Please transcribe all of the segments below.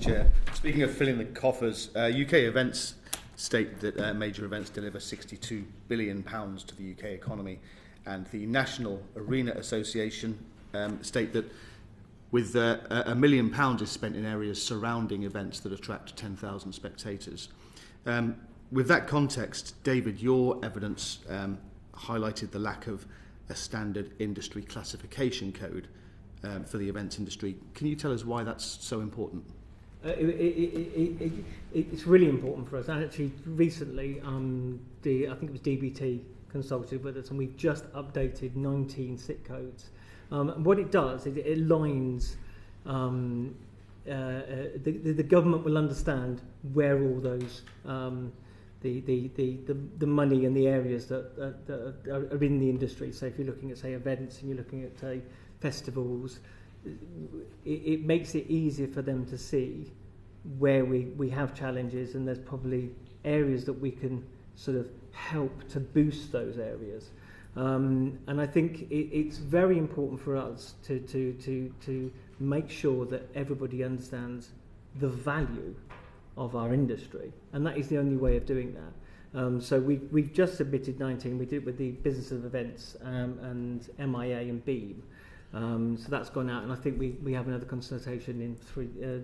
Chair. Speaking of filling the coffers, UK events state that major events deliver £62 billion to the UK economy, and the National Arena Association state that with £1 million is spent in areas surrounding events that attract 10,000 spectators. With that context, David, your evidence highlighted the lack of a standard industry classification code for the events industry. Can you tell us why that's so important? It's really important for us. And actually, recently, I think it was DBT consulted with us, and we've just updated 19 SIC codes. What it does is it aligns. The government will understand where all those the money and the areas that are in the industry. So if you're looking at, say, events and you're looking at, say, festivals, it makes it easier for them to see where we have challenges, and there's probably areas that we can sort of help to boost those areas. And I think it's very important for us to make sure that everybody understands the value of our industry, and that is the only way of doing that. So we've just submitted 19. We did it with the Business of Events and MIA and Beam. So that's gone out, and I think we have another consultation in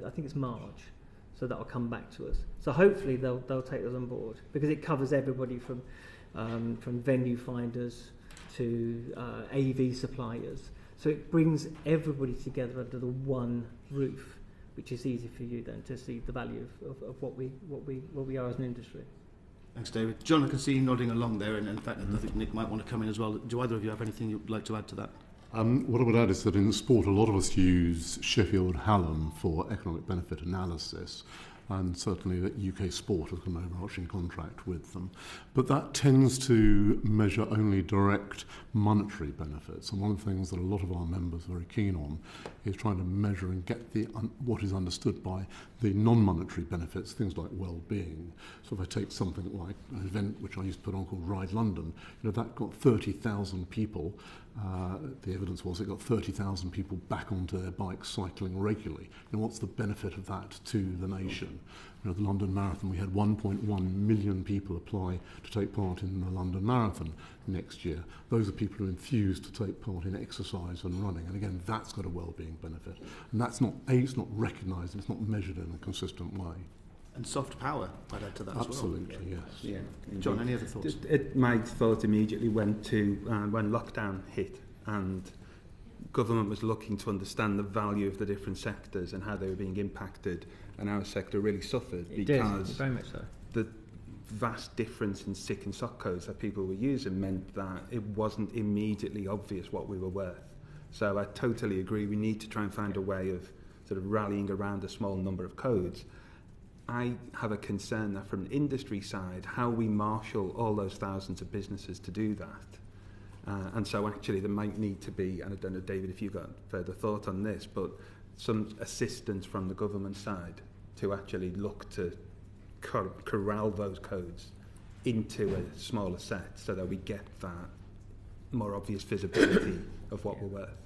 I think it's March. So that'll come back to us. So hopefully they'll take us on board, because it covers everybody from venue finders to AV suppliers. So it brings everybody together under the one roof, which is easy for you then to see the value of what we are as an industry. Thanks, David. John, I can see you nodding along there, and in fact, I think Nick might want to come in as well. Do either of you have anything you'd like to add to that? What I would add is that in sport, a lot of us use Sheffield Hallam for economic benefit analysis, and certainly that UK Sport has an overarching contract with them. But that tends to measure only direct monetary benefits, and one of the things that a lot of our members are very keen on is trying to measure and get what is understood by the non-monetary benefits, things like well-being. So if I take something like an event which I used to put on called Ride London, that got 30,000 people. The evidence was it got 30,000 people back onto their bikes cycling regularly. What's the benefit of that to the nation? The London Marathon, we had 1.1 million people apply to take part in the London Marathon next year. Those are people who are enthused to take part in exercise and running. And again, that's got a well-being benefit. And that's not, it's not recognised, and it's not measured in a consistent way. And soft power, I'd add to that Absolutely, as well. Yes. Yeah. John, any other thoughts? My thought immediately went to when lockdown hit and government was looking to understand the value of the different sectors and how they were being impacted, and our sector really suffered because very much so. The vast difference in SIC and SOC codes that people were using meant that it wasn't immediately obvious what we were worth. So I totally agree, we need to try and find a way of sort of rallying around a small number of codes. I have a concern that from an industry side, how we marshal all those thousands of businesses to do that. And so actually there might need to be, and I don't know, David, if you've got further thought on this, but some assistance from the government side to actually look to corral those codes into a smaller set so that we get that more obvious visibility of what we're worth.